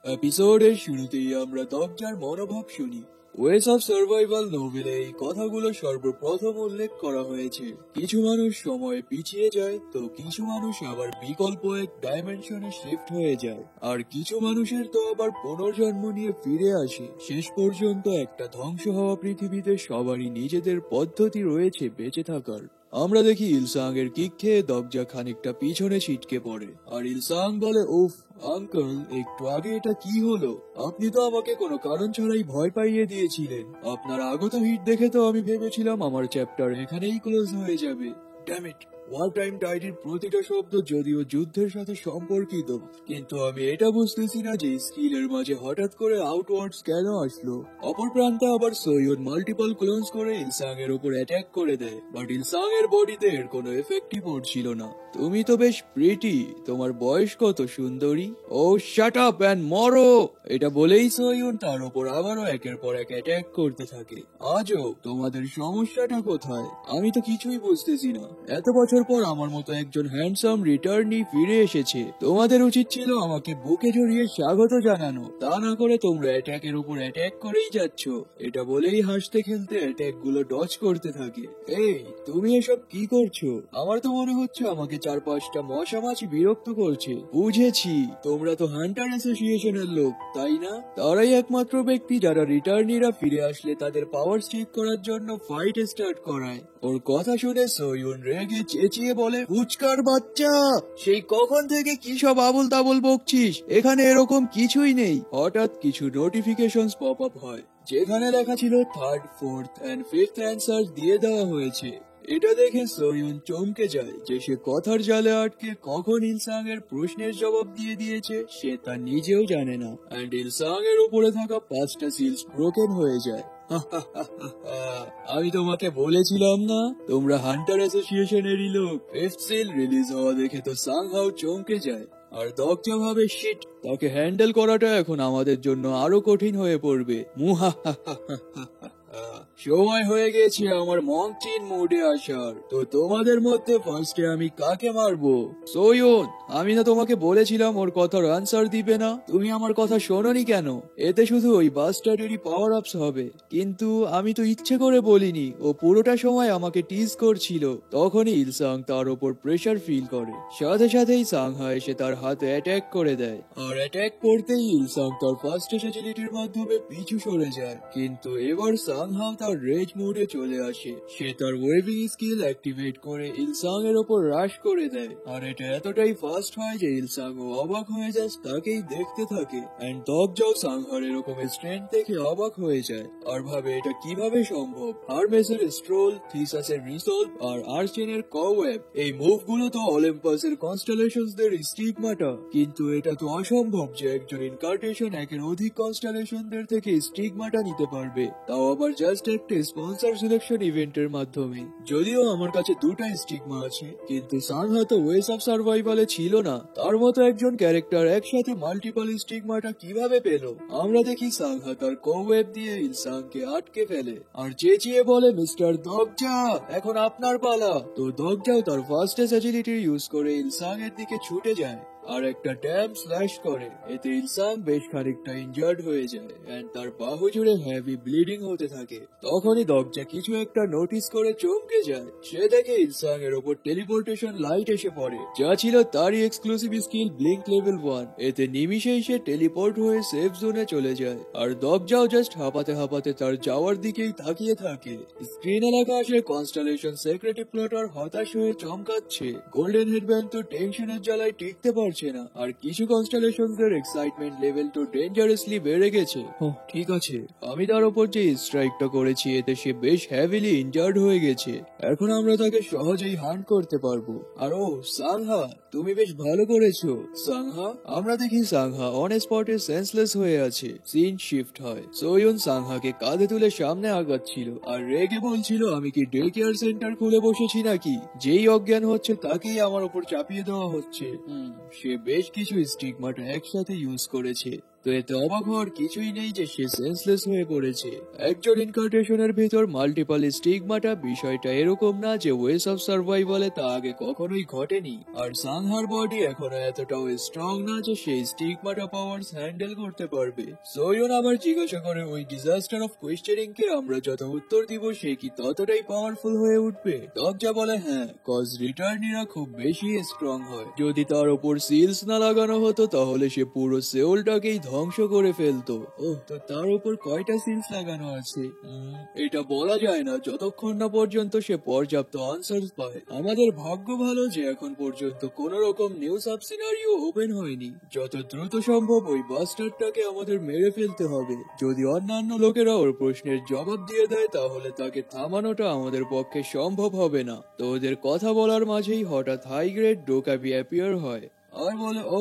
এপিসোডের শুরুতেই আমরা দরজার মনোভাব শুনি। ওয়েস অফ সার্ভাইভাল নোভেলে এই কথাগুলো সর্বপ্রথম উল্লেখ করা হয়েছে। কিছু মানুষ সময়ে পিছিয়ে যায়, তো কিছু মানুষ আবার বিকল্প এক ডাইমেনশনে শিফট হয়ে যায়, আর কিছু মানুষের তো আবার পুনর্জন্ম নিয়ে ফিরে আসে। শেষ পর্যন্ত একটা ধ্বংস হওয়া পৃথিবীতে সবারই নিজেদের পদ্ধতি রয়েছে বেঁচে থাকার। আমরা দেখি ইলসাং এর কিক খেয়ে দরজা খানিকটা পিছনে ছিটকে পড়ে, আর ইলসাং বলে, উফ আঙ্কেল, একটু আগে এটা কি হলো? আপনি তো আমাকে কোনো কারণ ছাড়াই ভয় পাইয়ে দিয়েছিলেন। আপনার আগত হিট দেখে তো আমি ভেবেছিলাম আমার চ্যাপ্টার এখানেই ক্লোজ হয়ে যাবে। ড্যাম ইট, ওয়ার টাইম ডায়েরির প্রতিটা শব্দ যদিও যুদ্ধের সাথে সম্পর্কিত, কিন্তু আমি এটা বুঝতেছি না যে স্কিলের মাঝে হঠাৎ করে আউটওয়ার্ডস কেন আসলো। অপর প্রান্তে আবার সৈয়দ মাল্টিপল ক্লোনস করে ইলসাং এর উপর অ্যাটাক করে দেয়, বাট ইলসাং এর বডিতে এর কোনো এফেক্টই পড়ছিল না। তুমি তো বেশ প্রিটি, তোমার বয়স কত সুন্দরী? ও শাট আপ এন্ড মরো, এটা বলেই সৈয়দ তার উপর আবারও একের পর এক অ্যাটাক করতে থাকে। আজও তোমাদের সমস্যাটা কোথায়? আমি তো কিছুই বুঝতেছি না। এত বছর পর আমার মতো একজন হ্যান্ডসাম রিটার্নি ফিরে এসেছে। তোমাদের উচিত ছিল আমাকে বুকে জড়িয়ে স্বাগত জানানো, তা না করে তোমরা অ্যাটাকের উপর অ্যাটাক করেই যাচ্ছ। এটা বলেই হাসতে খেলতে অ্যাটাক গুলো ডজ করতে থাকে। এই, তুমি এসব কি করছো? আমার তো মনে হচ্ছে আমাকে 4-5টা মশা মাছি বিরক্ত করছে। বুঝেছি, তোমরা তো হান্টার অ্যাসোসিয়েশনের লোক, তাই না? তারাই একমাত্র ব্যক্তি যারা রিটার্নিরা ফিরে আসলে তাদের পাওয়ার চেক করার জন্য ফাইট স্টার্ট করায়। ওর কথা শুনে সৈয়দ রেগে চেঁচিয়ে বলে, ফুচকার বাচ্চা, সেই কখন থেকে কি সব আবল তাবল বকছিস? এখানে এরকম কিছুই নেই। হঠাৎ কিছু নোটিফিকেশন পপ আপ হয়, যেখানে লেখা ছিল 3rd, 4th and 5th answer দিয়ে দেওয়া হয়েছে। এটা দেখে সৈয়দ চমকে যায় যে সে কথার জালে আটকে কখন ইলসাং এর প্রশ্নের জবাব দিয়ে দিয়েছে সে তা নিজেও জানে না। এন্ড ইলসাং এর উপরে থাকা 5টা সিলস ব্রোকেন হয়ে যায়। আমি তোমাকে বলেছিলাম না, তোমরা হান্টার অ্যাসোসিয়েশনেরই লোক। 5th সিল রিলিজ হওয়া দেখে তো সাংহাও চমকে যায়, আর দরজা ভাবে, শিট, তাকে হ্যান্ডেল করাটা এখন আমাদের জন্য আরো কঠিন হয়ে পড়বে। সময় হয়ে গেছে আমার মংচিন মোডে আসার। তো তোমাদের মধ্যে ফার্স্টে আমি কাকে মারবো? সৈয়দ, আমি না তোমাকে বলেছিলাম ওর কথার আনসার দিবে না? তুমি আমার কথা শোনোনি কেন? এতে শুধু ওই বাস্টার্ডেরই পাওয়ার আপস হবে। কিন্তু আমি তো ইচ্ছে করে বলিনি, ও পুরোটা সময় আমাকে টিজ করছিল। তখনই ইলসাং তার ওপর প্রেসার ফিল করে, সাথে সাথেই সাংহা এসে তার হাতে অ্যাটাক করে দেয়। আর অ্যাটাক করতেই ইলসাং তার ফার্স্ট এসেজিলিটির মাধ্যমে পিছু সরে যায়, কিন্তু এবার সাংহা তার রেজ মোডে চলে আসে। সে তার ওয়েভিং স্কিল অ্যাক্টিভেট করে ইলসাং এর ওপর রাশ করে দেয়, আর এটা এতটাই ফাস্ট হয় যে ইলসাং ও অবাক হয়ে যায়, তাকেই দেখতে থাকে। এন্ড দবজাও সাংহার এরকম স্ট্রেংথ দেখে অবাক হয়ে যায়, আর ভাবে এটা কিভাবে সম্ভব। হারমেসের স্ট্রোল, থিসাসের রিসলভ, আর আর্চেনের কওয়েব, এই মুভগুলো তো অলিম্পাসের কনস্টেলেশনসদের স্টিগমাটা। কিন্তু এটা তো অসম্ভব যে একজন ইনকার্টেশন একের অধিক কনস্টেলেশনদের থেকে স্টিগমাটা নিতে পারবে, তাও আবার জাস্ট একটা স্পন্সর সিলেকশন ইভেন্টের মাধ্যমে। যদিও আমার কাছে 2টা স্টিগমা আছে, কিন্তু সাংহা তো ওয়েস অফ সার্ভাইভালে ছিল না। তার মতো একজন ক্যারেক্টার একসাথে মাল্টিপল স্টিগমাটা কিভাবে পেল? আমরা দেখি সাংহা তার কোওয়েব দিয়ে ইলসাংকে আটকে ফেলে, আর চেঁচিয়ে বলে, মিস্টার দগজা, এখন আপনার পালা। তো দগজাও তার ফাস্টেস্ট এজিলিটি ইউজ করে ইলসাং এর দিকে ছুটে যায়, আর একটা ড্যাম স্ল্যাশ করে। এতে ইলসাং বেশ খানিকটা ইনজার্ড হয়ে যায়, এন্ড তার বাহু জুড়ে হেভি ব্লিডিং হতে থাকে। তখনই দগজা কিছু একটা নোটিস করে চমকে যায়। সে দেখে ইলসাং এর ওপর টেলিপোর্টেশন লাইট এসে পড়ে, যা ছিল তারই এক্সক্লুসিভ স্কিল ব্লিঙ্ক লেভেল 1। এতে নিমিষেই সে টেলিপোর্ট হয়ে সেফ জোনে চলে যায়, আর দগজাও জাস্ট হাঁপাতে হাঁপাতে তার যাওয়ার দিকেই তাকিয়ে থাকে। স্ক্রিনে লেখা আসে, কনস্টেলেশন সেক্রেটারি প্লটার হতাশ হয়ে চমকাচ্ছে। গোল্ডেন হেডব্যান্ড তো টেনশনের জ্বালায় টিকতে পারছে না, আর কিছু কনস্টেলেশনসদের এক্সাইটমেন্ট লেভেল তো ডেঞ্জারাসলি বেড়ে গেছে। ঠিক আছে, আমি তার উপর যে স্ট্রাইকটা করেছি এতে সে বেশ হেভিলি ইনজার্ড হয়ে গেছে। এখন আমরা তাকে সহজেই হান্ট করতে পারবো। আর ও সাংহা, তুমি বেশ ভালো করেছো। সাংহা, আমরা দেখি সাংহা অন স্পটে সেন্সলেস হয়ে আছে। সিন শিফট হয়, সোয়ুন সাংহাকে কাঁধে তুলে সামনে আগাচ্ছিল, আর রেগে বলছিল, আমি কি ডে কেয়ার সেন্টার খুলে বসেছি নাকি? যেই অজ্ঞান হচ্ছে তাকেই আমার উপর চাপিয়ে দেওয়া হচ্ছে। সে বেশ কিছু স্টিগমাটা একসাথে ইউজ করেছে। তো এতে অবাক হওয়ার কিছুই নেই যে সে সেন্সলেস হয়ে পড়েছে। একজন ইনকার্টেশনের ভেতর মাল্টিপল স্টিগমাটা বিষয়টা এরকম না যে ওয়েস অফ সার্ভাইভালে তা আগে কখনোই ঘটেনি। আর সানহার বডি এখনো এতটাও স্ট্রং না যে সেই স্টিগমাটা পাওয়ার্স হ্যান্ডেল করতে পারবে। সোয়ন আবার জিজ্ঞাসা করে ওই ডিজাস্টার অফ কোয়েশ্চেনিং কে আমরা যত উত্তর দিব সে কি ততটাই পাওয়ারফুল হয়ে উঠবে? দরজা বলে হ্যাঁ, কজ রিটার্নিরা খুব বেশি স্ট্রং হয়। যদি তার উপর সিলস না লাগানো হতো তাহলে সে পুরো সেওলটাকেই ধ্বংস করে ফেলতো। ওহ, তো তার উপর কয়টা সিলস লাগানো আছে? এটা বলা যায় না যতক্ষণ না পর্যন্ত সে পর্যাপ্ত আনসার পায়। আমাদের ভাগ্য ভালো যে এখন পর্যন্ত কোন রকম নিউ সাব সিনারিও ওপেন হয়নি। যত দ্রুত সম্ভব ওই বাস্টারটাকে আমাদের মেরে ফেলতে হবে। যদি অন্যান্য লোকেরা ওর প্রশ্নের জবাব দিয়ে দেয় তাহলে তাকে থামানোটা আমাদের পক্ষে সম্ভব হবে না। তো ওদের কথা বলার মাঝেই হঠাৎ হাই গ্রেড ডোকাবি অ্যাপিয়ার হয় আর বলে, ও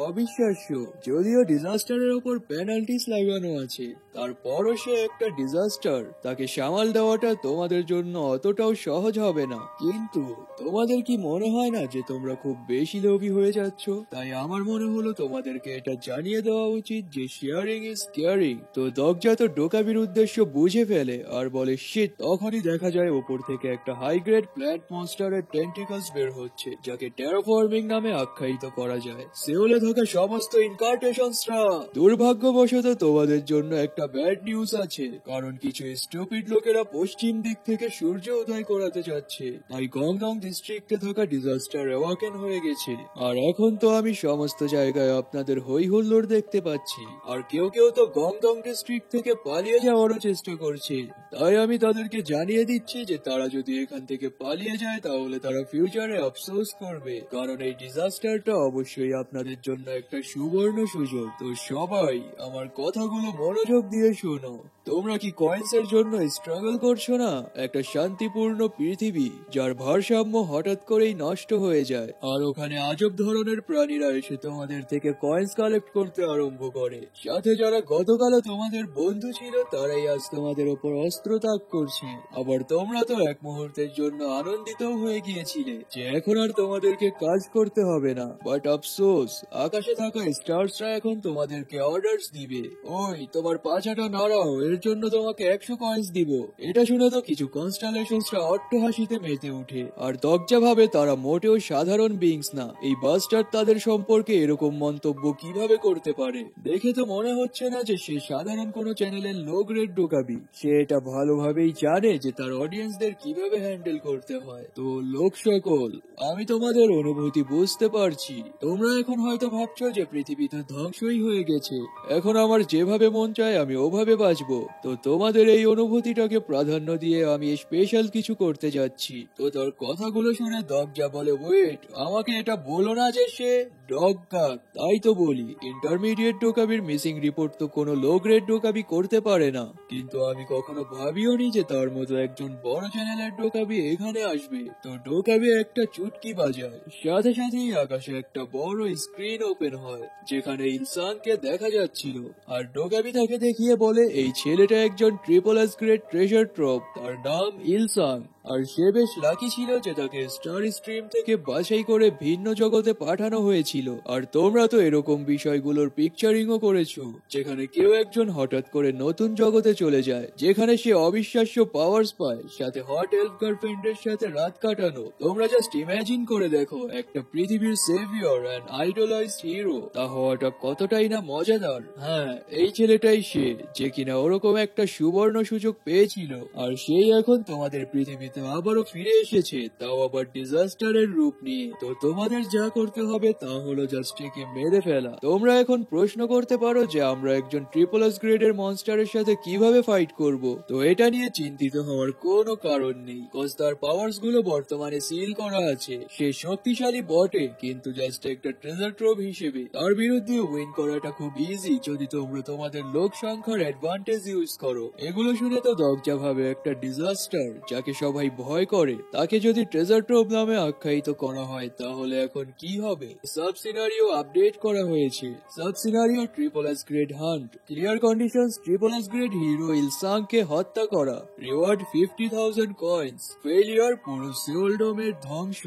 অবিশ্বাস্য, যদিও ডিজাস্টারের উপর পেনাল্টিস লাগানো আছে তারপরও সে একটা ডিজাস্টার। তাকে সামাল দেওয়াটা তোমাদের জন্য অতটাও সহজ হবে না। কিন্তু তোমাদের কি মনে হয় না যে তোমরা খুব বেশি লোভী হয়ে যাচ্ছ? তাই আমার মনে হলো তোমাদেরকে এটা জানিয়ে দেওয়া উচিত যে শেয়ারিং ইজ কেয়ারিং। তো দরজা তো ডোকাবির উদ্দেশ্য বুঝে ফেলে আর বলে শিট। তখনই দেখা যায় উপর থেকে একটা হাই গ্রেড প্ল্যান্ট মনস্টারের টেন্টিকলস বের হচ্ছে, যাকে টেরাফর্মিং নামে আখ্যায়িত করা যায়। সেওলে থাকা সমস্ত ইনকার্টেশনসরা, দুর্ভাগ্যবশত তোমাদের জন্য একটা ব্যাড নিউজ আছে, কারণ কিছু স্টুপিড লোকেরা পশ্চিম দিক থেকে সূর্য উদয় করাতে যাচ্ছে। তাই গংডং ডিস্ট্রিক্টে থাকা ডিজাস্টার অ্যাওয়াকেন হয়ে গেছে। আর এখন তো আমি সমস্ত জায়গায় আপনাদের হই হুল্লোড় দেখতে পাচ্ছি। আর কেউ কেউ তো গংডং ডিস্ট্রিক্ট থেকে পালিয়ে যাওয়ারও চেষ্টা করছে। তাই আমি তাদেরকে জানিয়ে দিচ্ছি যে তারা যদি এখান থেকে পালিয়ে যায় তাহলে তারা ফিউচারে আফসোস করবে, কারণ এই ডিজাস্টারটা অবশ্যই আপনাদের জন্য একটা সুবর্ণ সুযোগ। তো সবাই আমার কথাগুলো মনোযোগ দিয়ে শোনো। তোমরা কি কয়েন্সের জন্য স্ট্রাগল করছো না? একটা শান্তিপূর্ণ পৃথিবী যার ভারসাম্য হঠাৎ করেই নষ্ট হয়ে যায়, আর ওখানে আজব ধরনের প্রাণীরা এসে তোমাদের থেকে কয়েন্স কালেক্ট করতে আরম্ভ করে। সাথে যারা গতকালও তোমাদের বন্ধু ছিল তারাই আজ তোমাদের উপর অস্ত্র তাক করছে। আবার তোমরা তো এক মুহূর্তের জন্য আনন্দিত হয়ে গিয়েছিলে যে এখন আর তোমাদেরকে কাজ করতে হবে না। বাট আফসোস, আকাশে থাকা স্টারসরা এখন তোমাদেরকে অর্ডারস দিবে। ওই তোমার পাছাটা নাড়াও, এর জন্য তোমাকে 100 কয়েন্স দিব। এটা শুনে তো কিছু কনস্টালেশনসরা অট্টহাসিতে মেতে ওঠে। আর দরজা ভাবে তারা মোটেও সাধারণ বিংস না। এই বাস্টার তাদের সম্পর্কে এরকম মন্তব্য কিভাবে করতে পারে? দেখে তো মনে হচ্ছে না যে সে সাধারণ কোনো চ্যানেলের লো গ্রেড ডোকাবি। সে এটা ভালোভাবেই জানে যে তার অডিয়েন্সদের কিভাবে হ্যান্ডেল করতে হয়। তো লোক সকল, আমি তোমাদের অনুভূতি বুঝতে পারছি। তোমরা এখন হয়তো ভাবছো যে পৃথিবী তো ধ্বংসই হয়ে গেছে, এখন আমার যেভাবে মন চায় আমি ওভাবে বাঁচবো। তো তোমাদের এই অনুভূতিটাকে প্রাধান্য দিয়ে আমি স্পেশাল কিছু করতে যাচ্ছি। তো তোর কথাগুলো শুনে দরজা বলে, ওয়েট, আমাকে এটা বলো না যে সে ডগ কাক। তাই তো বলি, ইন্টারমিডিয়েট ডোকাবির মিসিং রিপোর্ট তো কোনো লো গ্রেড ডোকাবি করতে পারে না। কিন্তু আমি কখনো ভাবিও নি যে তার মতো একজন বড় চ্যানেলের ডোকাবি এখানে আসবে। তো ডোকাবি একটা চুটকি বাজায়, সাথে সাথেই আকাশে একটা বড় স্ক্রিন ওপেন হয় যেখানে ইনসানকে দেখা যাচ্ছিল। আর ডোকাবি তাকে দেখিয়ে বলে এই ছেলেটা একজন ট্রিপল এস গ্রেড ট্রেজার ট্রপ, তার নাম ইলসাং। আর সে বেশ লাকি ছিল যে তাকে স্টার স্ট্রিম থেকে বাছাই করে ভিন্ন জগতে পাঠানো হয়েছিল। আর তোমরা তো এরকম বিষয়গুলোর পিকচারিংও করেছো, যেখানে কেউ একজন হঠাৎ করে নতুন জগতে চলে যায়, যেখানে সে অবিশ্বাস্য পাওয়ার্স পায়, সাথে হট এলফ গার্লফ্রেন্ডের সাথে রাত কাটানো। তোমরা জাস্ট ইমাজিন করে দেখো, একটা পৃথিবীর সেভিয়র এন্ড আইডলাইজড হিরো, তা হওয়াটা কতটাই না মজাদার। হ্যাঁ, এই ছেলেটাই সে যে কিনা ওরকম একটা সুবর্ণ সুযোগ পেয়েছিল। আর সেই এখন তোমাদের পৃথিবীতে আবারও ফিরে এসেছে, তাও আবার ডিজাস্টারের রূপ নিয়ে। তো তোমাদের যা করতে হবে তা হলো জাস্ট একে মেরে ফেলা। তোমরা এখন প্রশ্ন করতে পারো যে আমরা একজন ট্রিপল এস গ্রেডের মনস্টারের সাথে কিভাবে ফাইট করব। তো এটা নিয়ে চিন্তিত হওয়ার কোনো কারণ নেই, কজ তার পাওয়ার্স গুলো বর্তমানে সিল করা আছে। সে শক্তিশালী বটে, কিন্তু জাস্ট একটা ট্রেজার ট্রোভ হিসেবে। তার বিরুদ্ধে উইন করাটা খুব ইজি যদি তোমরা তোমাদের লোক সংখ্যার অ্যাডভান্টেজ ইউজ করো। এগুলো শুনে তো দরজা ভাবে একটা ডিজাস্টার যাকে সবাই ভাই ভয় করে। তাকে যদি ট্রেজার ট্রোভ নামে আখ্যায়িত করা হয় তাহলে এখন কি হবে? সাব সিনারিও আপডেট করা হয়েছে। Sub scenario triple S grade hunt. Clear conditions triple S grade hero ইলসাংকে হত্যা করা। Reward 50,000 coins. ফেলিয়ার পুরো সেউল ডোমের ধ্বংস।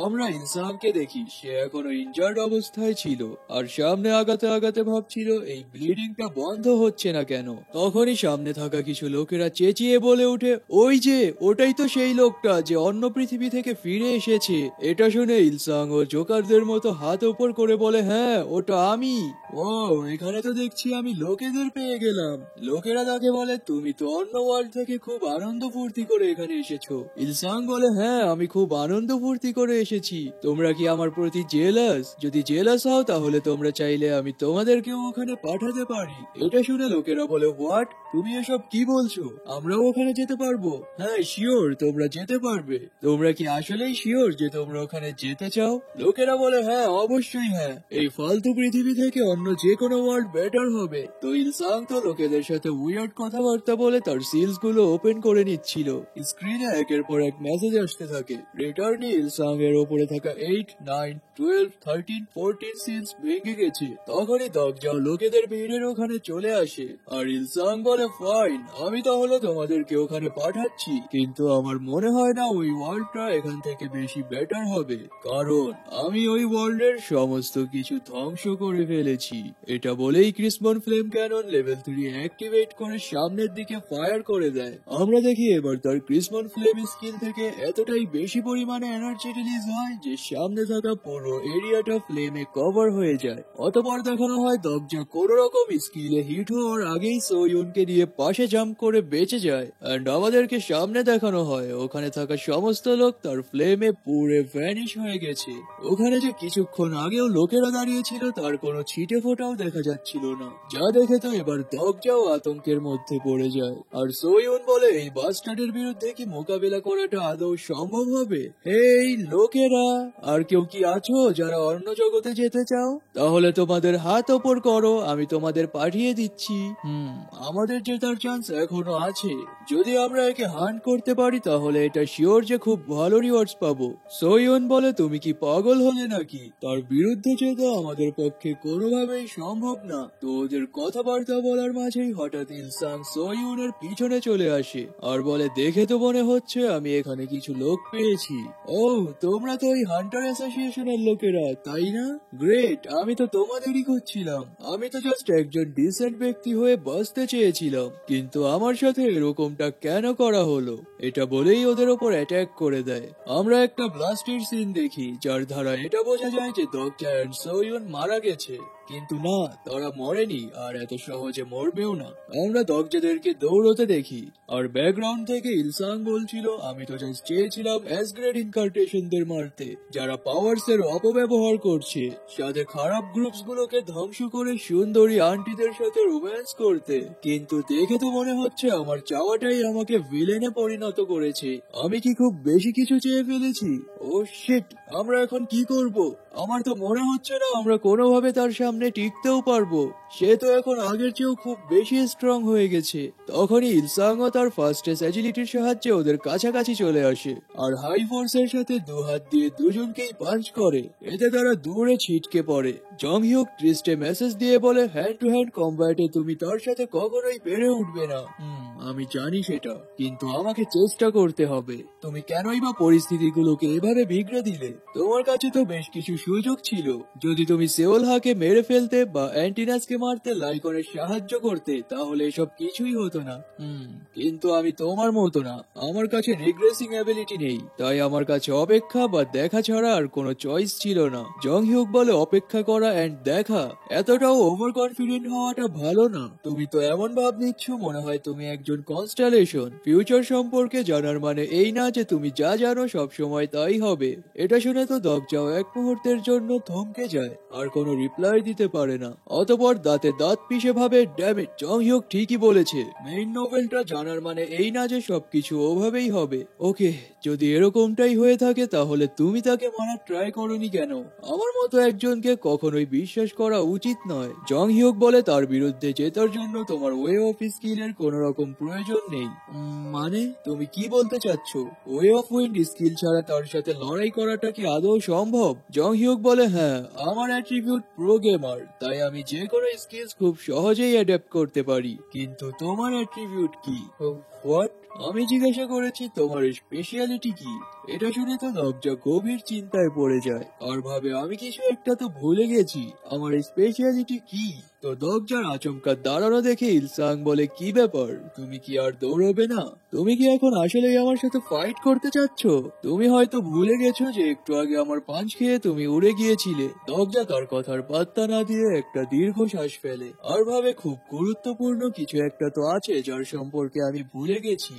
আমরা ইলসাংকে দেখি সে এখনো ইনজার্ড অবস্থায় ছিল আর সামনে আগাতে আগাতে ভাবছিল এই ব্লিডিংটা বন্ধ হচ্ছে না কেন। তখনই সামনে থাকা কিছু লোকেরা চেঁচিয়ে বলে ওঠে, ওই যে ওটাই তো সেই লোকটা যে অন্য পৃথিবী থেকে ফিরে এসেছে। এটা শুনে ইলসাং ও জোকারদের মতো হাত উপর করে বলে, হ্যাঁ ওটা আমি। ও এখানে তো দেখছি আমি লোকেদের পেয়ে গেলাম। লোকেরা তাকে বলে, তুমি তো অন্য ওয়ার্ল্ড থেকে খুব আনন্দ ফুর্তি করে এখানে এসেছো। ইলসাং বলে, হ্যাঁ আমি খুব আনন্দ ফুর্তি করে এসেছি। তোমরা কি আমার প্রতি জেলাস? যদি জেলাস হও তাহলে তোমরা চাইলে আমি তোমাদেরকেও ওখানে পাঠাতে পারি। এটা শুনে লোকেরা বলে, হোয়াট, তুমি এসব কি বলছো? আমরাও ওখানে যেতে পারবো? হ্যাঁ শিওর, তোমরা যেতে পারবে। তোমরা কি আসলেই শিওর যে তোমরা ওখানে যেতে চাও? লোকেরা বলে, হ্যাঁ অবশ্যই হ্যাঁ, এই ফালতু পৃথিবী থেকে অন্য যে কোনো ওয়ার্ল্ড বেটার হবে। তো ইলসাং তো লোকেদের সাথে উইয়ার্ড কথাবার্তা বলে তার সিলস গুলো ওপেন করে নিচ্ছিল। স্ক্রিনে একের পর এক মেসেজ আসতে থাকে। রিটার্নি ইলসাং এর উপরে থাকা 8, 9, 12, 13, 14 সিলস ভেঙে গেছে। তখনই দগজাও লোকেদের ভিড়ের ওখানে চলে আসে আর ইলসাং বলে, ফাইন, আমি তাহলে তোমাদেরকে ওখানে পাঠাচ্ছি, কিন্তু আমার মনে হয় না ওই ওয়ার্ল্ডটা এখান থেকে বেশি বেটার হবে, কারণ আমি ওই ওয়ার্ল্ডের সমস্ত কিছু ধ্বংস করে ফেলেছি। এটা বলেই ক্রিসমন ফ্লেম ক্যানন লেভেল 3 অ্যাক্টিভেট করে সামনের দিকে ফায়ার করে দেয়। আমরা দেখি এবার তার ক্রিসমন ফ্লেম স্কিল থেকে এতটাই বেশি পরিমাণে এনার্জি রিলিজ হয় যে সামনে থাকা পুরো এরিয়াটা ফ্লেমে কভার হয়ে যায়। অতঃপর দেখানো হয় দগজা কোন রকম স্কিলে হিট হওয়ার আগেই সোয়ুনকে নিয়ে পাশে জাম্প করে বেঁচে যায়। এন্ড আমাদেরকে সামনে দেখানো হয় ওখানে থাকা সমস্ত লোক তার ফ্লেমে পুড়ে ভ্যানিশ হয়ে গেছে। ওখানে যে কিছুক্ষণ আগেও লোকেরা দাঁড়িয়েছিল তার কোনো ছিটে ফোটাও দেখা যাচ্ছিল না, যা দেখে তো এবার দগজাও আতঙ্কের মধ্যে পড়ে যায়। আর সোয়ুন বলে, এই বাস্টার্ডের বিরুদ্ধে কি মোকাবিলা করাটা আদৌ সম্ভব হবে? এই লোকেরা, আর কেউ কি আছো যারা অন্য জগতে যেতে চাও? তাহলে তোমাদের হাত ওপর করো, আমি তোমাদের পাঠিয়ে দিচ্ছি। আমাদের জেতার চান্স এখনো আছে। যদি আমরা একে হান্ট করতে পারি তাহলে এটা শিওর যে খুব ভালো রিওয়ার্ডস পাবো। সোয়ুন বলে, তুমি কি পাগল হলে নাকি? তার বিরুদ্ধে জেতা আমাদের পক্ষে কোনোভাবেই সম্ভব না। তো ওদের কথাবার্তা বলার মাঝেই হঠাৎ ইলসাং সোয়ুনের পিছনে চলে আসে আর বলে, দেখে তো মনে হচ্ছে আমি এখানে কিছু লোক পেয়েছি। ও তোমরা তো ওই হান্টার অ্যাসোসিয়েশনের লোকেরা, তাই না? গ্রেট, আমি তো তোমাদেরই খুঁজছিলাম। আমি তো জাস্ট একজন ডিসেন্ট ব্যক্তি হয়ে বাঁচতে চেয়েছিলাম, কিন্তু আমার সাথে এরকমটা কেন করা হলো? এটা বলেই ওদের ওপর অ্যাটাক করে দেয়। আমরা একটা ব্লাস্টের সিন দেখি যার দ্বারা এটা বোঝা যায় যে দগজা এন্ড সোয়ুন মারা গেছে, কিন্তু না, তারা মরেনি আর এত সহজে মরবেও না। আমরা দগজাদেরকে দৌড়তে দেখি আর ব্যাকগ্রাউন্ড থেকে ইলসাং বলছিল, আমি তো জাস্ট চেয়েছিলাম অ্যাসগ্রেড ইনকার্টেশনদের মারতে যারা পাওয়ার্স এর অপব্যবহার করছে, সাথে খারাপ গ্রুপস গুলোকে ধ্বংস করে সুন্দরী আন্টিদের সাথে রোম্যান্স করতে। কিন্তু দেখে তো মনে হচ্ছে আমার চাওয়াটাই আমাকে ভিলেনে পরিণত করেছে। আমি কি খুব বেশি কিছু চেয়ে ফেলেছি? ও শিট, আমরা এখন কি করব? আমার তো মনে হচ্ছে না আমরা কোনোভাবে তার সামনে টিকতেও পারবো। সে তো এখন আগের চেয়েও খুব বেশি স্ট্রং হয়ে গেছে। তখনই ইলসাং ও তার ফাস্টেস্ট অ্যাজিলিটির সাহায্যে ওদের কাছাকাছি চলে আসে আর হাই ফোর্সের সাথে দু হাত দিয়ে দুজনকেই পাঞ্চ করে। এতে তারা দূরে ছিটকে পড়ে। জং হিউক ট্রিস্টে মেসেজ দিয়ে বলে, হ্যান্ড টু হ্যান্ড কম্ব্যাটে তুমি তার সাথে কখনোই পেরে উঠবে না। আমি জানি সেটা, কিন্তু আমাকে চেষ্টা করতে হবে। তুমি কেনই বা পরিস্থিতিগুলোকে এভাবে বিগড়ে দিলে? তোমার কাছে তো বেশ কিছু সুযোগ ছিল। যদি তুমি সেওল হাকে মেরে ফেলতে বা অ্যান্টিনাসকে মারতে লাইকনের সাহায্য করতে তাহলে এসব কিছুই হতো না। কিন্তু আমি তোমার মতো না, আমার কাছে রিগ্রেসিং অ্যাবিলিটি নেই, তাই আমার কাছে অপেক্ষা বা দেখা ছাড়া আর কোনো চয়েস ছিল না। জং হিউক বলে, অপেক্ষা করা এন্ড দেখা, এতটাও ওভার কনফিডেন্ট হওয়াটা ভালো না। তুমি তো এমন ভাব নিচ্ছ মনে হয় তুমি একজন কনস্টেলেশন। ফিউচার সম্পর্কে জানার মানে এই না যে তুমি যা জানো সব সময় তাই হবে। এটা শুনে তো দগজাও এক মুহূর্তের জন্য থমকে যায় আর কোনো রিপ্লাই দিতে পারে না। অতঃপর দাঁতে দাঁত পিষে ভাবে, ড্যাম ইট, জং হিউক ঠিকই বলেছে। মেইন নোভেলটা জানার মানে এই না যে সবকিছু ওভাবেই হবে। ওকে, যদি এরকমটাই হয়ে থাকে তাহলে তুমি তাকে মারার ট্রাই করোনি কেন? আমার মতো একজনকে কখনোই বিশ্বাস করা উচিত নয়। জং হিউক বলে, তার বিরুদ্ধে জেতার জন্য তোমার ওয়ে অফ স্কিলের কোন রকম প্রয়োজন নেই। মানে তুমি কি বলতে চাচ্ছ? ওয়ে অফ উইন্ড স্কিল ছাড়া তার সাথে লড়াই করাটা কি আদৌ সম্ভব? জং হিউক বলে, হ্যাঁ, আমার অ্যাট্রিবিউট প্রো গেমার, তাই আমি যে কোনো স্কিলস খুব সহজেই অ্যাডাপ্ট করতে পারি। কিন্তু তোমার অ্যাট্রিবিউট কি? হোয়াট? আমি জিজ্ঞাসা করেছি তোমার স্পেশালিটি কি? এটা শুনে তো দবজা গভীর চিন্তায় পড়ে যায় আর ভাবে আমি কিছু একটা তো ভুলে গেছি। আমার স্পেশালিটি কি? তো দবজার আচমকা দাঁড়ানো দেখে ইলসাং বলে, কি ব্যাপার, তুমি কি আর দৌড়বে না? তুমি কি এখন আসলেই আমার সাথে ফাইট করতে চাচ্ছ? তুমি হয়তো ভুলে গেছো যে একটু আগে আমার পাঞ্চ খেয়ে তুমি উড়ে গিয়েছিলে। দবজা তার কথার পাত্তা না দিয়ে একটা দীর্ঘ শ্বাস ফেলে আর ভাবে, খুব গুরুত্বপূর্ণ কিছু একটা তো আছে যার সম্পর্কে আমি ভুলে গেছি।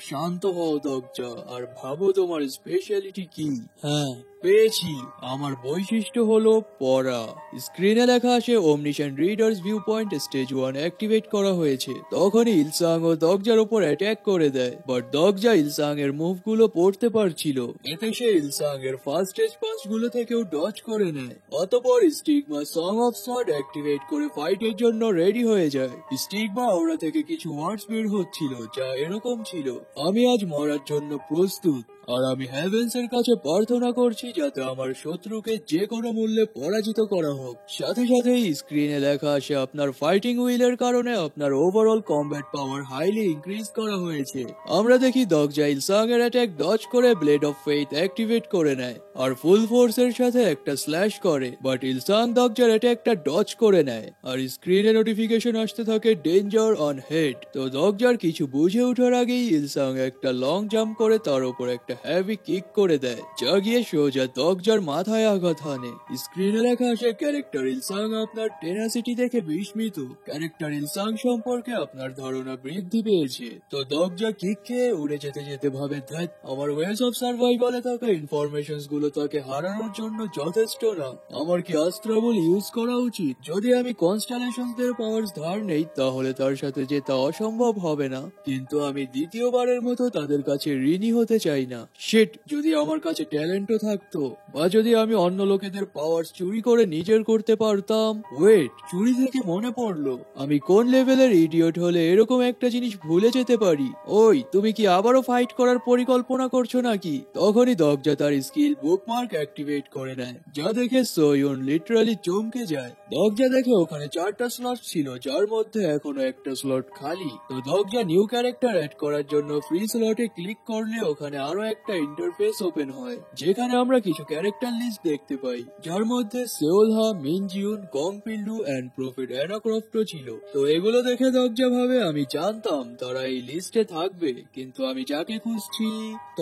শান্ত হও দবজা আর ভাবো তোমার স্পেশালিটি কি। হ্যাঁ, পেয়েছি, আমার বৈশিষ্ট্য হলো পড়া। স্ক্রিনে লেখা আসে omniscient readers view point stage 1 activate করা হয়েছে। তখনই ইলসাং ও দগজার উপর অ্যাটাক করে দেয়, বাট দগজা ইলসাং এর মুভগুলো পড়তে পারছিল। এতে সে ইলসাং এর ফার্স্ট স্টেজ পাঁচ গুলো থেকেও ডজ করে নেয়। অতঃপর stigma song of sword activate করে ফাইটের জন্য রেডি হয়ে যায়। স্টিগমা ওরা থেকে কিছু ওয়ার্ডস বের হচ্ছিল যা এরকম ছিল, আমি আজ মরার জন্য প্রস্তুত, আর আমি হেভেন্স এর কাছে প্রার্থনা করছি যাতে আমার শত্রুকে যে কোনো মূল্যে পরাজিত করা হোক। সাথে সাথেই স্ক্রিনে লেখা আসে আপনার ফাইটিং উইলের কারণে আপনার ওভারঅল কমব্যাট পাওয়ার হাইলি ইনক্রিজ করা হয়েছে। আমরা দেখি দগজা ইলসাং এর অ্যাটাক ডজ করে ব্লেড অফ ফেইথ অ্যাক্টিভেট করে নেয় আর ফুল ফোর্স এর সাথে একটা স্ল্যাশ করে, বাট ইলসাং দগজার অ্যাটাকটা ডজ করে নেয় আর স্ক্রিনে নোটিফিকেশন আসতে থাকে ডেঞ্জার অন হেড। তো দগজার কিছু বুঝে ওঠার আগেই ইলসাং একটা লং জাম্প করে তার উপর একটা হেভি কিক করে দেয়, যা গিয়ে সোজা দগজার মাথায় আঘাত হানে। স্ক্রিনে লেখা আসে ক্যারেক্টার ইলসাং আপনার টেনাসিটি দেখে বিস্মিত, ক্যারেক্টার ইলসাং সম্পর্কে আপনার ধারণা বৃদ্ধি পেয়েছে। তো দগজা কিক খেয়ে উড়ে যেতে যেতে ভাবে, ধ্যাৎ, আমার ওয়েস অফ সার্ভাইভালে থাকা ইনফরমেশনস গুলো তাকে হারানোর জন্য যথেষ্ট না। আমার কি আস্ত্রাবল ইউজ করা উচিত? যদি আমি কনস্টেলেশনসদের পাওয়ার্স ধার নেই তাহলে তার সাথে জেতা অসম্ভব হবে না, কিন্তু আমি দ্বিতীয়বারের মতো তাদের কাছে ঋণী হতে চাই না। শিট, যদি আমার কাছে ট্যালেন্টও থাকতো, বা যদি আমি অন্য লোকেদের পাওয়ার চুরি করে নিজের করতে পারতাম। ওয়েট, চুরি থেকে মনে পড়লো, আমি কোন লেভেলের ইডিয়ট হলে এরকম একটা জিনিস ভুলে যেতে পারি? ওই, তুমি কি আবারও ফাইট করার পরিকল্পনা করছো নাকি? তখনই দগজা তার স্কিল বুকমার্ক অ্যাক্টিভেট করে নেয়, যা দেখে সোয়ুন লিটারালি চমকে যায়। দগজা দেখে ওখানে 4টা স্লট ছিল, যার মধ্যে এখনো একটা স্লট খালি। তো দগজা নিউ ক্যারেক্টার অ্যাড করার জন্য ফ্রি স্লটে ক্লিক করলে ওখানে আরো একটা ইন্টারফেস ওপেন হয়, যেখানে আমরা কিছু ক্যারেক্টার লিস্ট দেখতে পাই, যার মধ্যে সেওলহা, মিনজিউন, গং পিল্ডু এন্ড প্রফিট অ্যানাক্রফটও ছিল। তো এগুলো দেখে দগজা ভাবে, আমি জানতাম তারা এই লিস্টে থাকবে, কিন্তু আমি যাকে খুঁজছি।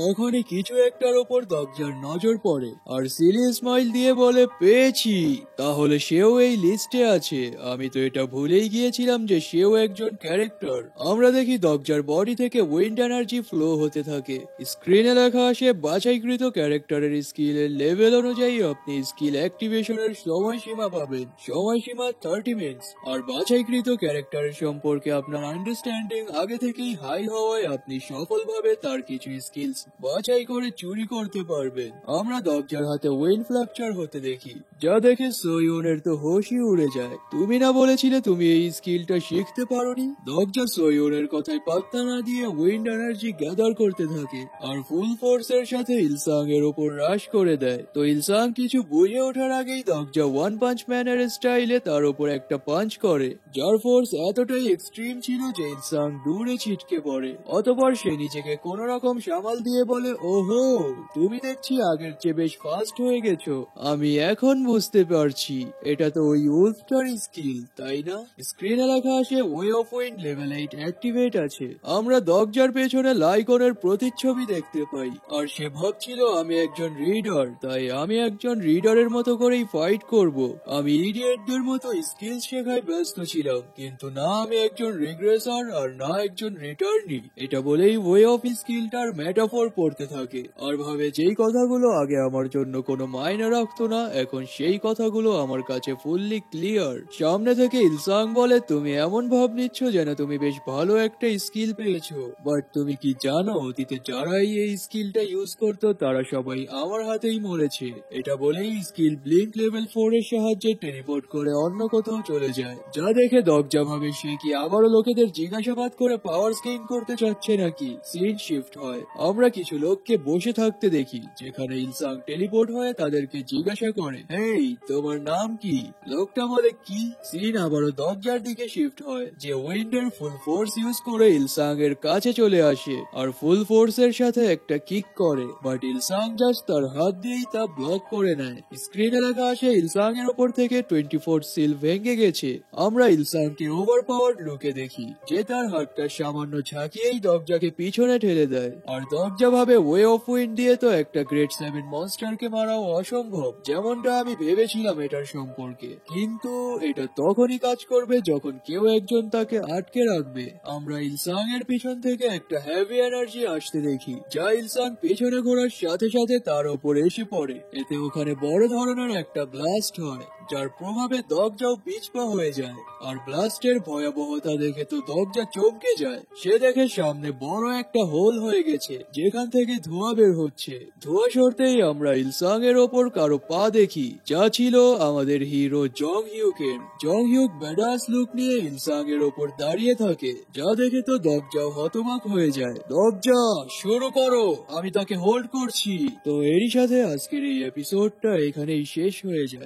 তখনই কিছু একটার ওপর দগজার নজর পড়ে আর সিলি স্মাইল দিয়ে বলে, পেয়েছি, তাহলে সেও এই লিস্টে আছে। আমি তো এটা ভুলেই গিয়েছিলাম যে সেও একজন ক্যারেক্টার। আমরা দেখি দগজার বডি থেকে উইন্ড এনার্জি ফ্লো হতে থাকে। স্ক্রিনে লেখা আসে বাছাইকৃত ক্যারেক্টারের স্কিলের লেভেল অনুযায়ী আপনি স্কিল অ্যাক্টিভেশনের সময়সীমা পাবেন। সময়সীমা 30 মিনিটস। আর বাছাইকৃত ক্যারেক্টারের সম্পর্কে আপনার আন্ডারস্ট্যান্ডিং আগে থেকেই হাই হওয়ায় আপনি সফলভাবে তার কিছু স্কিলস বাছাই করে চুরি করতে পারবেন। আমরা দগজার হাতে উইন্ড ফ্ল্যাকচার হতে দেখি, যা দেখে সোয়ুনের তো হোশই উড়ে যায়। তুমি না বলেছিলে তুমি এই স্কিলটা শিখতে পারোনি? দগজা সোয়ুনের কথায় পাত্তা না দিয়ে উইন্ড এনার্জি গ্যাদার করতে থাকে আর ফুল ফোর্সের সাথে ইলসাং এর উপর রাশ করে দেয়। তো ইলসাং কিছু বুঝে ওঠার আগেই দগজা ওয়ান পাঞ্চ ম্যানের স্টাইলে তার উপর একটা পাঞ্চ করে, যার ফোর্স এতটাই এক্সট্রিম ছিল যে ইলসাং দূরে ছিটকে পড়ে। অতঃপর সে নিজেকে কোন রকম সামাল দিয়ে বলে, ওহো, তুমি দেখছি আগের চেয়ে বেশ ফাস্ট হয়ে গেছো। আমি এখন বুঝতে পারছি, এটা তো ওই উলফটার স্কিল, তাই না? স্ক্রিনে লেখা আসে way of wind level 8 activate আছে। আমরা দগজার পেছনে লাইকনের প্রতিচ্ছবি দেখতে পাই আর সে ভাবছিল আমি একজন রিডার, তাই আমি একজন রিডারের মতো করেই ফাইট করব। আমি ইডিয়েটদের মতো স্কিল শেখায় ব্যস্ত ছিলাম, কিন্তু না আমি একজন রিগ্রেসার আর না একজন রিটার্নি। এটা বলেই ওয়ে অফ স্কিলটার মেটাফর পড়তে থাকে আর ভাবে, যেই কথাগুলো আগে আমার জন্য কোনো মাইনে রাখতো না, এখন সেই কথাগুলো আমার কাছে ফুললি ক্লিয়ার। সামনে থেকে ইলসাং বলে, তুমি এমন ভাব নিচ্ছ যেন তুমি বেশ ভালো একটা স্কিল পেয়েছো, বাট তুমি কি জানো অতীতে যারাই এই স্কিলটা ইউজ করতো তারা সবাই আমার হাতেই মরেছে। এটা বলেই স্কিল ব্লিঙ্ক লেভেল 4 এর সাহায্যে টেলিপোর্ট করে অন্য কোথাও চলে যায়, যা দেখে দরজা ভাবে সে কি আবারও লোকেদের জিজ্ঞাসাবাদ করে পাওয়ার গেইন করতে চাচ্ছে নাকি। সিন শিফট হয়, আমরা কিছু লোককে বসে থাকতে দেখি যেখানে ইলসাং টেলিপোর্ট হয়ে তাদেরকে জিজ্ঞাসা করে, হেই তোমার নাম কি? লোকটা বলে কি? সিন আবারও দরজার দিকে শিফট হয়, যে উইন্ডের ফুল ফোর্স ইউজ করে ইলসাং এর কাছে চলে আসে আর ফুল ফোর্স এর সাথে একটা কিক করে, বাট ইলসাং জাস্ট তার হাত দিয়েই তা ব্লক করে নেয়। স্ক্রিনে লেখা আসে ইলসাং এর উপর থেকে 24 সিল ভেঙে গেছে। আমরা ইলসাংকে ওভার পাওয়ার্ড লুকে দেখি, যে তার হাতটা সামান্য ঝাঁকিয়েই দরজাকে পিছনে ঠেলে দেয়। আর দরজা ভাবে ওয়ে অফ উইন্ড দিয়ে তো একটা গ্রেড 7 মনস্টারকে মারাও অসম্ভব, যেমনটা আমি ভেবেছিলাম এটার সম্পর্কে। কিন্তু এটা তখনই কাজ করবে যখন কেউ একজন তাকে আটকে রাখবে। আমরা ইলসাং এর পিছন থেকে একটা হেভি এনার্জি আসতে দেখি, যা ইলসাং পিছনে ঘোরার সাথে সাথে তার ওপর এসে পড়ে। এতে ওখানে বড় ধরনের একটা ব্লাস্ট হয়, যার প্রভাবে দরজাও পিছপা হয়ে যায়। আর ব্লাস্টের ভয়াবহতা দেখে তো দরজা চমকে যায়। সে দেখে সামনে বড় একটা হোল হয়ে গেছে, যেখান থেকে ধোঁয়া বের হচ্ছে। ধোঁয়া সরতেই আমরা ইলসাং এর ওপর কারো পা দেখি, যা ছিল আমাদের হিরো জং হিউকের। জং হিউক ব্যাডাস লুক নিয়ে ইলসাং এর ওপর দাঁড়িয়ে থাকে, যা দেখে তো দরজাও হতবাক হয়ে যায়। দরজা শুরু করো, আমি তাকে হোল্ড করছি। তো এরই সাথে আজকের এই এপিসোডটা এখানেই শেষ হয়ে যায়।